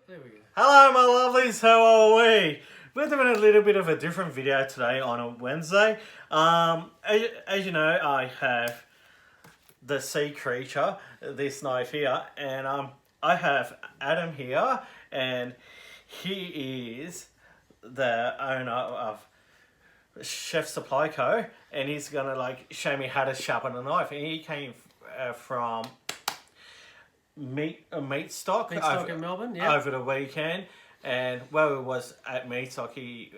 There we go. Hello my lovelies, how are we? We're doing a little bit of a different video today on a Wednesday. As you know, I have the sea creature, this knife here, and I have Adam here, and he is the owner of Chef Supply Co, and he's gonna like show me how to sharpen a knife. And he came from meat stock in Melbourne, yeah. over the weekend, and while he was at meat stock, he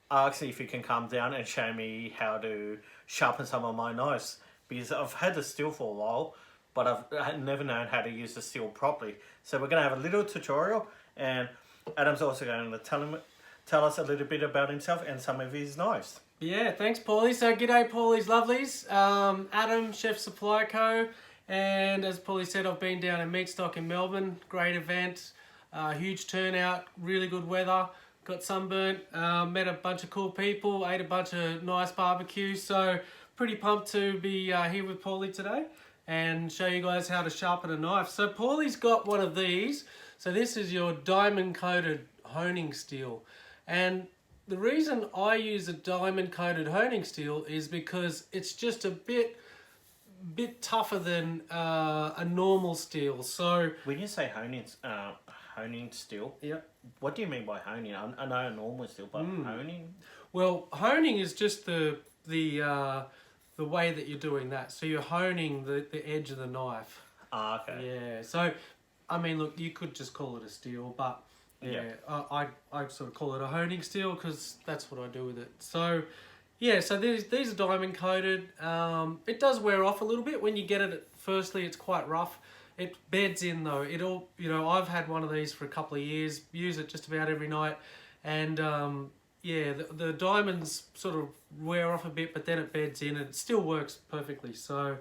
asked if he can come down and show me how to sharpen some of my knives, because I've had the steel for a while, but I've never known how to use the steel properly. So we're going to have a little tutorial, and Adam's also going to tell us a little bit about himself and some of his knives. Yeah, thanks Paulie. So g'day Paulie's lovelies. Adam, Chef Supply Co. And as Paulie said, I've been down in meat stock in Melbourne. Great event, huge turnout, really good weather. Got sunburnt, met a bunch of cool people, ate a bunch of nice barbecue. So pretty pumped to be here with Paulie today and show you guys how to sharpen a knife. So Paulie's got one of these. So this is your diamond coated honing steel. And the reason I use a diamond coated honing steel is because it's just a bit tougher than a normal steel. So when you say honing steel, yeah, what do you mean by honing? I know a normal steel, but honing? Well, honing is just the way that you're doing that. So you're honing the edge of the knife. Ah, okay. Yeah. So I mean, look, you could just call it a steel, but yeah, I sort of call it a honing steel because that's what I do with it. So yeah, so these are diamond coated. It does wear off a little bit when you get it. Firstly, it's quite rough. It beds in though. It'll, I've had one of these for a couple of years. Use it just about every night, and yeah, the diamonds sort of wear off a bit, but then it beds in and it still works perfectly. So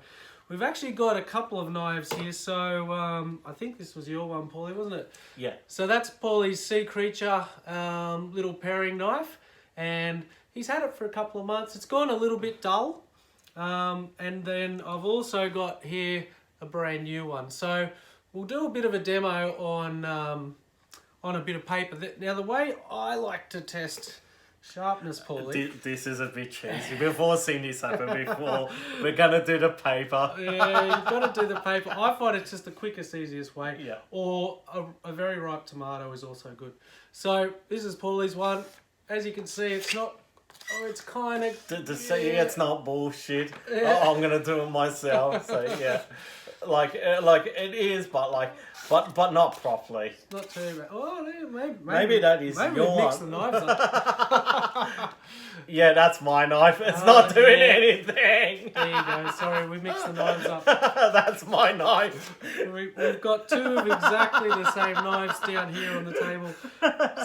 we've actually got a couple of knives here. So I think this was your one, Paulie, wasn't it? Yeah. So that's Paulie's sea creature little paring knife, and he's had it for a couple of months. It's gone a little bit dull. And then I've also got here a brand new one. So we'll do a bit of a demo on a bit of paper. Now the way I like to test sharpness, Paulie. This is a bit cheesy. We've all seen this happen before. We're going to do the paper. Yeah, you've got to do the paper. I find it's just the quickest, easiest way. Yeah. Or a very ripe tomato is also good. So this is Paulie's one. As you can see, it's not... Oh, it's kind of... To see it's not bullshit. Yeah. I'm going to do it myself. So, yeah. Like it is, but not properly. Not too bad. Oh, maybe that is maybe your we mix one. the knives up. Yeah, that's my knife. It's not doing anything. There you go. Sorry, we mixed the knives up. That's my knife. We've got two of exactly the same knives down here on the table.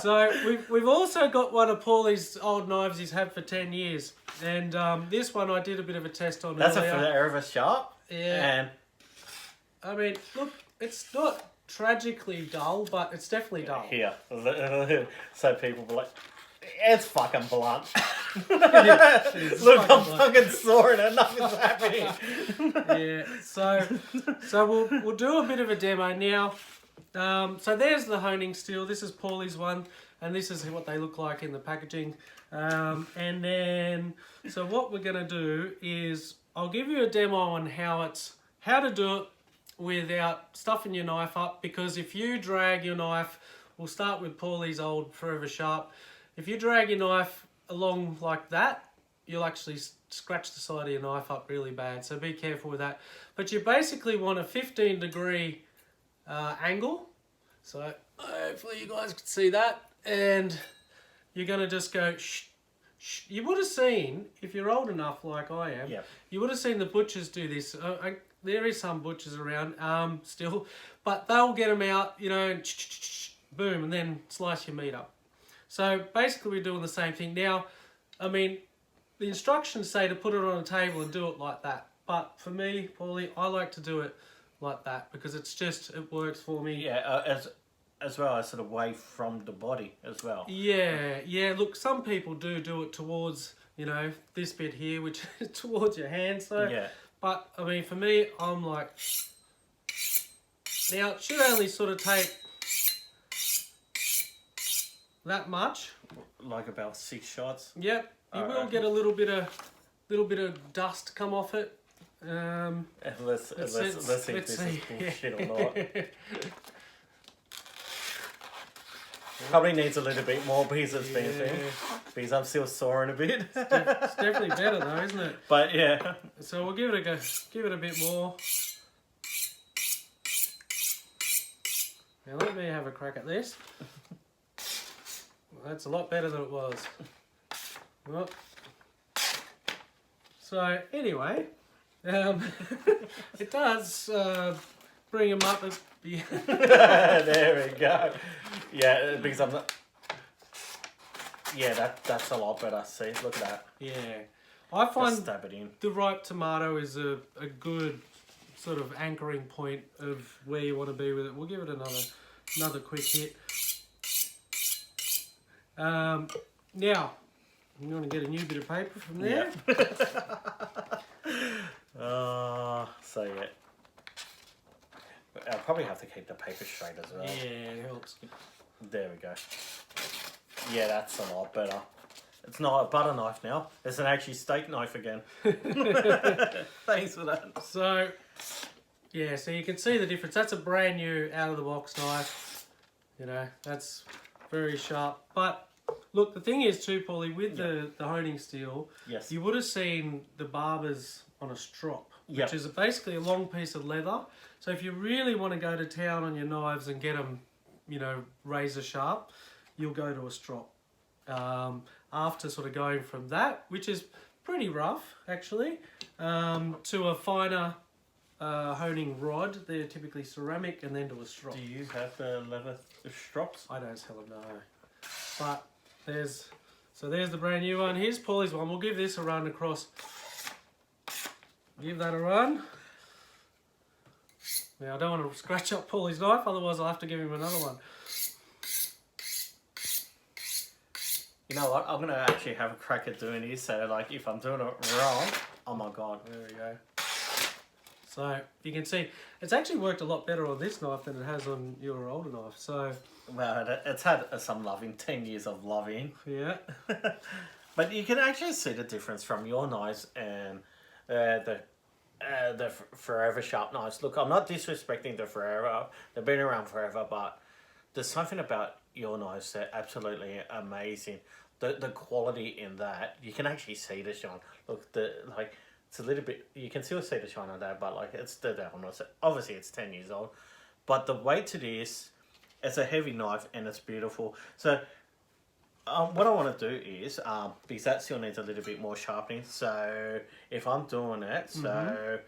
So we've also got one of Paulie's old knives he's had for 10 years. And this one I did a bit of a test on That's earlier. a forever sharp. Yeah. And I mean, look, it's not tragically dull, but it's definitely dull. here. So people will be like, it's fucking blunt. It is Look, I'm blunt. fucking soaring and nothing's happening. Yeah, so we'll do a bit of a demo now. So there's the honing steel. This is Paulie's one, and this is what they look like in the packaging. And then, so what we're gonna do is I'll give you a demo on how to do it without stuffing your knife up, because if you drag your knife, we'll start with Paulie's old Forever Sharp. If you drag your knife along like that, you'll actually scratch the side of your knife up really bad, so be careful with that. But you basically want a 15-degree angle, so hopefully you guys can see that, and you're going to just go shh, shh. You would have seen, if you're old enough like I am, you would have seen the butchers do this. There is some butchers around still, but they'll get them out, and boom, and then slice your meat up. So basically we're doing the same thing. Now, I mean, the instructions say to put it on a table and do it like that. But for me, Paulie, I like to do it like that because it works for me. Yeah, as well as sort of away from the body as well. Yeah. Look, some people do it towards, this bit here, which is towards your hand. So, yeah. But, I mean, for me, I'm like... Now, it should only sort of take that much. Like about 6 shots. Yep, you will Alright. get a little bit of dust come off it. Let's see if this is bullshit or not. Probably needs a little bit more because it's been thin. Because I'm still soaring a bit. It's definitely better though, isn't it? But yeah. So we'll give it a go. Give it a bit more. Now let me have a crack at this. Well, that's a lot better than it was. Well, so anyway, it does bring them up. There we go. Yeah, because I'm not. Yeah, that's a lot better. See, look at that. Yeah, I find Just stab it in. the ripe tomato is a good sort of anchoring point of where you want to be with it. We'll give it another quick hit. Now, you want to get a new bit of paper from there? So yeah. I'll probably have to keep the paper straight as well. Yeah, it helps. There we go. Yeah, that's a lot better. It's not a butter knife now. It's an actually steak knife again. Thanks for that. So, yeah, so you can see the difference. That's a brand new out of the box knife. You know, that's very sharp. But look, the thing is too, Paulie, with the honing steel, Yes. you would have seen the barbers on a strop, which Yep. is basically a long piece of leather. So if you really want to go to town on your knives and get them, you know, razor sharp, you'll go to a strop. After sort of going from that, which is pretty rough actually, to a finer honing rod. They're typically ceramic, and then to a strop. Do you have the leather strops? I don't tell them no. But there's the brand new one. Here's Paulie's one. We'll give this a run across. Give that a run. Now I don't want to scratch up Paulie's knife, otherwise I'll have to give him another one. You know what? I'm gonna actually have a crack at doing this. So like, if I'm doing it wrong, oh my god. There we go. So you can see it's actually worked a lot better on this knife than it has on your older knife. So Well, it's had some loving, 10 years of loving. yeah. But you can actually see the difference from your knives and the Forever sharp knives. Look, I'm not disrespecting the Forever. They've been around forever, but there's something about your knives that are absolutely amazing. The quality in that, you can actually see the shine. Look, it's a little bit, you can still see the shine on that, but like it's the diamonds. Obviously it's 10 years old, but the weight to this, it's a heavy knife and it's beautiful. So what I want to do is, because that still needs a little bit more sharpening, so if I'm doing it, so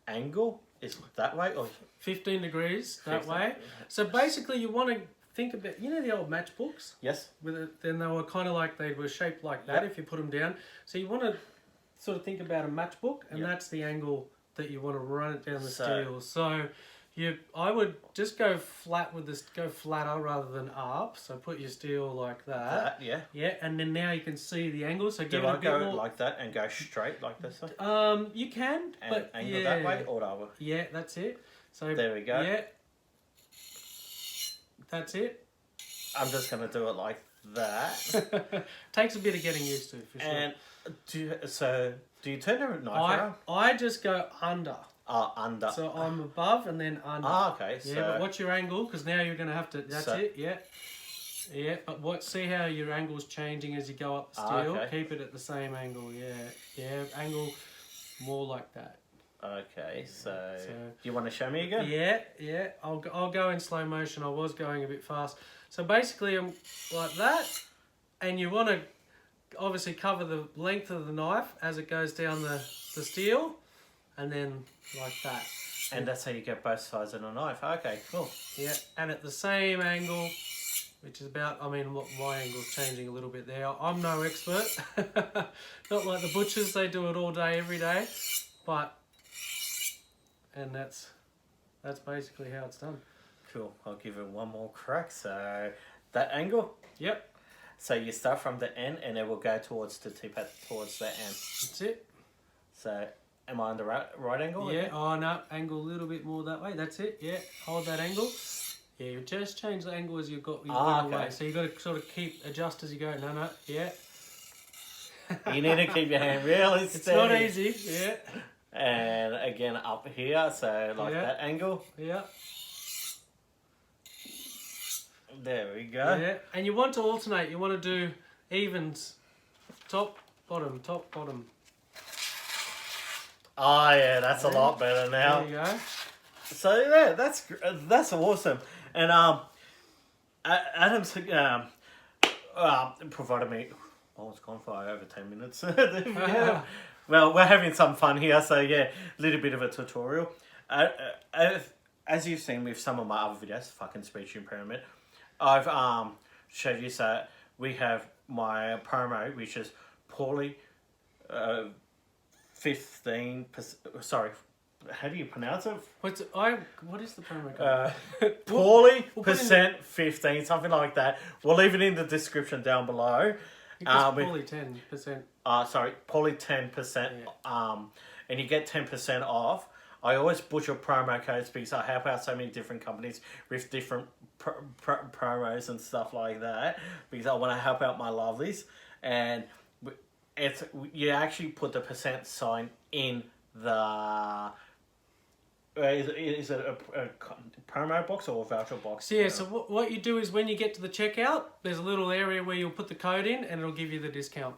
angle is that way or 15 degrees that 15, way. yeah. So basically you want to think about, you know the old matchbooks? yes, With it, then they were kind of like, they were shaped like that if you put them down. So you want to sort of think about a matchbook, and that's the angle that you want to run it down the steel. So I would just go flat with this, go flatter rather than up. So put your steel like that. yeah. Yeah, and then now you can see the angle. So give Do it I a bit go more. like that and go straight like this? You can, And but angle that way or that way? Yeah, that's it. So There we go. Yeah, that's it. I'm just going to do it like that. Takes a bit of getting used to, for sure. And do you turn the knife around? I just go under. Under. So I'm above and then under. Okay. Yeah, So but watch your angle, because now you're going to have to. That's So- it. Yeah. Yeah, but see how your angle's changing as you go up the steel. Okay. Keep it at the same angle. Yeah. Yeah. Angle more like that. okay. So, So- do you want to show me again? Yeah. Yeah. I'll go in slow motion. I was going a bit fast. So basically, I'm like that, and you want to obviously cover the length of the knife as it goes down the steel, and then like that. And that's how you get both sides of the knife. Okay, cool. Yeah, and at the same angle, which is about, I mean, my angle's changing a little bit there. I'm no expert. Not like the butchers, they do it all day, every day. But, and that's basically how it's done. Cool. I'll give it one more crack. So, that angle. Yep, So you start from the end and it will go towards the tip towards the end. that's it. So, am I on the right angle? Yeah, oh no, angle a little bit more that way. That's it, yeah. Hold that angle. Yeah, you just change the angle as you go okay. away. So you got to sort of adjust as you go. No, yeah. You need to keep your hand really steady. It's not easy, yeah. And again up here, so like that angle. Yeah. There we go. Yeah, and you want to alternate. You want to do evens, top, bottom, top, bottom. Oh yeah, that's a lot better now. There you go. So yeah, that's awesome. And Adam's provided me. Oh, it's gone for over 10 minutes. Yeah. Well, we're having some fun here, so yeah, a little bit of a tutorial. As you've seen with some of my other videos, fucking speech impairment, I've showed you. So we have my promo, which is Paulie 15%. Sorry, how do you pronounce it? What is the promo code? Paulie percent 15, something like that. We'll leave it in the description down below. Paulie 10%. Sorry, Paulie 10%. Yeah. And you get 10% off. I always butcher promo codes because I help out so many different companies with different promos and stuff like that. Because I want to help out my lovelies, and you actually put the percent sign in the. Is it a promo box or a voucher box? So yeah, so what you do is when you get to the checkout, there's a little area where you'll put the code in and it'll give you the discount.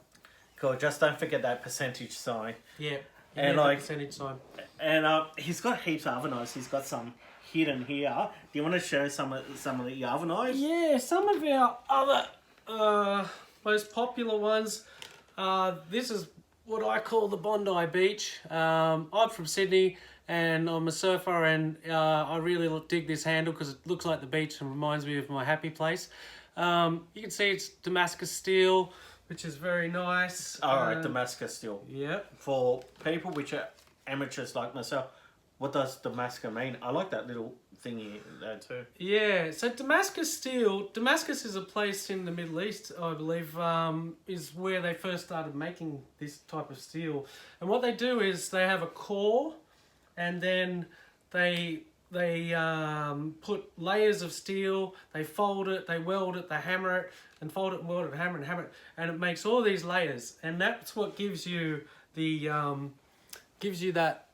Cool, just don't forget that percentage sign. Yeah, and like percentage sign. And he's got heaps of other knives. He's got some hidden here. Do you want to show some of the other knives? Yeah, some of our other most popular ones. This is what I call the Bondi Beach. I'm from Sydney. And I'm a surfer, and I really dig this handle because it looks like the beach and reminds me of my happy place. You can see it's Damascus steel, which is very nice. Alright, Damascus steel. Yeah. For people which are amateurs like myself, what does Damascus mean? I like that little thingy there too. Yeah, so Damascus steel, Damascus is a place in the Middle East, I believe, is where they first started making this type of steel. And what they do is they have a core, and then they put layers of steel, they fold it, they weld it, they hammer it, and fold it and weld it, hammer it, and it makes all these layers, and that's what gives you the that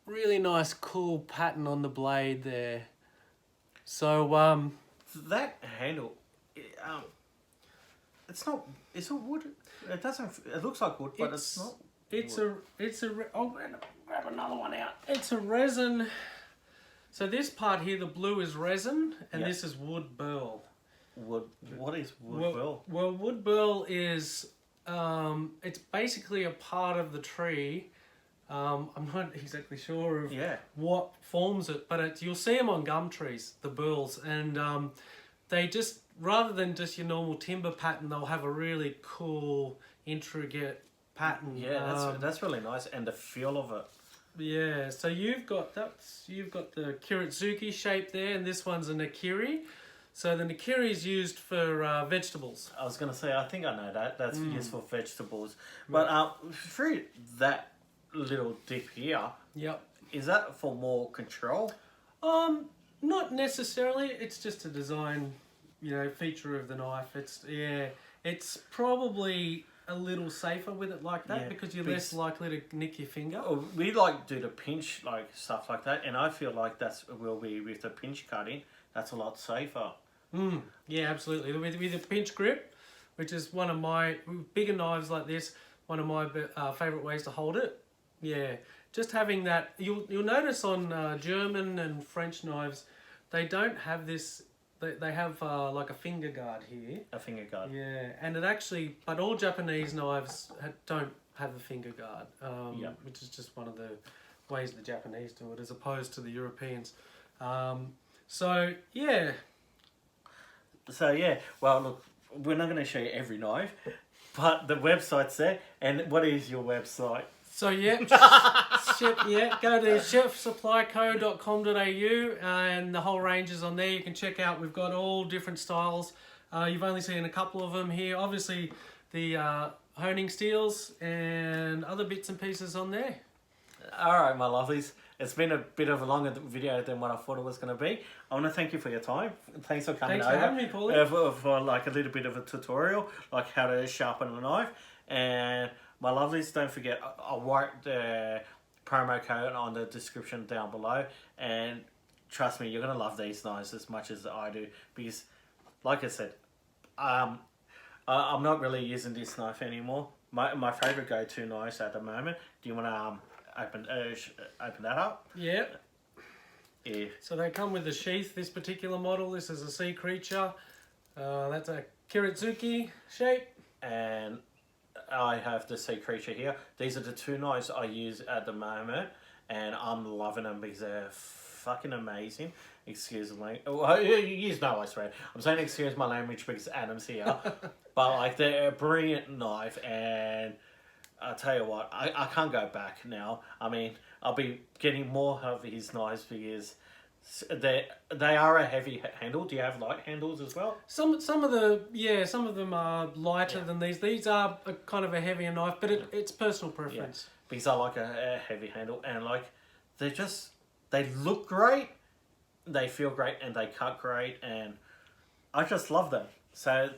really nice cool pattern on the blade there. So that handle, it's not wood. It doesn't. It looks like wood, but it's not. Oh, grab another one out. It's a resin. So this part here, the blue is resin, and this is wood burl. Wood. What is wood burl? Well, wood burl is it's basically a part of the tree. I'm not exactly sure of what forms it, but you'll see them on gum trees, the burls, and they just, rather than just your normal timber pattern, they'll have a really cool, intricate pattern. Yeah, that's really nice, and the feel of it. Yeah, so you've got the Kiritsuki shape there, and this one's a Nakiri. So the Nakiri is used for vegetables. I was gonna say, I think I know that. That's used for vegetables. But through that little dip here, is that for more control? Not necessarily. It's just a design, feature of the knife. It's probably a little safer with it like that because you're less likely to nick your finger. We do the pinch stuff like that, and I feel like will be with the pinch cutting. That's a lot safer. Yeah, absolutely. With the pinch grip, which is one of my bigger knives like this, one of my favourite ways to hold it. Yeah, just having that. You'll notice on German and French knives, they don't have this. They have like a finger guard here. A finger guard. Yeah, and but all Japanese knives don't have a finger guard. Which is just one of the ways the Japanese do it, as opposed to the Europeans. So yeah. Well, look, we're not going to show you every knife, but the website's there. And what is your website? So go to chefsupplyco.com.au and the whole range is on there. You can check out. We've got all different styles. You've only seen a couple of them here. Obviously, the honing steels and other bits and pieces on there. Alright, my lovelies. It's been a bit of a longer video than what I thought it was going to be. I want to thank you for your time. Thanks for coming over. Thanks for having me, Paulie. For like a little bit of a tutorial, like how to sharpen a knife. And my lovelies, don't forget, I'll write the promo code on the description down below. And trust me, you're going to love these knives as much as I do. Because, like I said, I'm not really using this knife anymore. My favourite go-to knives at the moment. Do you want to open that up? Yeah. Yeah. So they come with the sheath, this particular model. This is a sea creature. That's a Kiritsuki shape. And I have the sea creature here. These are the two knives I use at the moment. And I'm loving them because they're fucking amazing. Excuse me. Well, you know I swear. I'm saying excuse my language because Adam's here. But like, they're a brilliant knife, and I'll tell you what, I can't go back now. I mean, I'll be getting more of his knives because they are a heavy handle. Do you have light handles as well? Some of them are lighter than these. These are a kind of a heavier knife, but it's personal preference. Yeah. Because I like a heavy handle, and like they look great, they feel great, and they cut great, and I just love them. So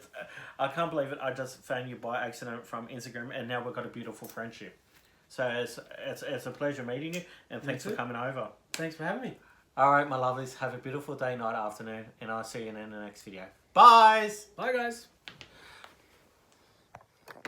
I can't believe it. I just found you by accident from Instagram, and now we've got a beautiful friendship. So it's a pleasure meeting you, and thanks for coming over. Thanks for having me. All right, my lovelies, have a beautiful day, night, afternoon, and I'll see you in the next video. Bye! Bye, guys.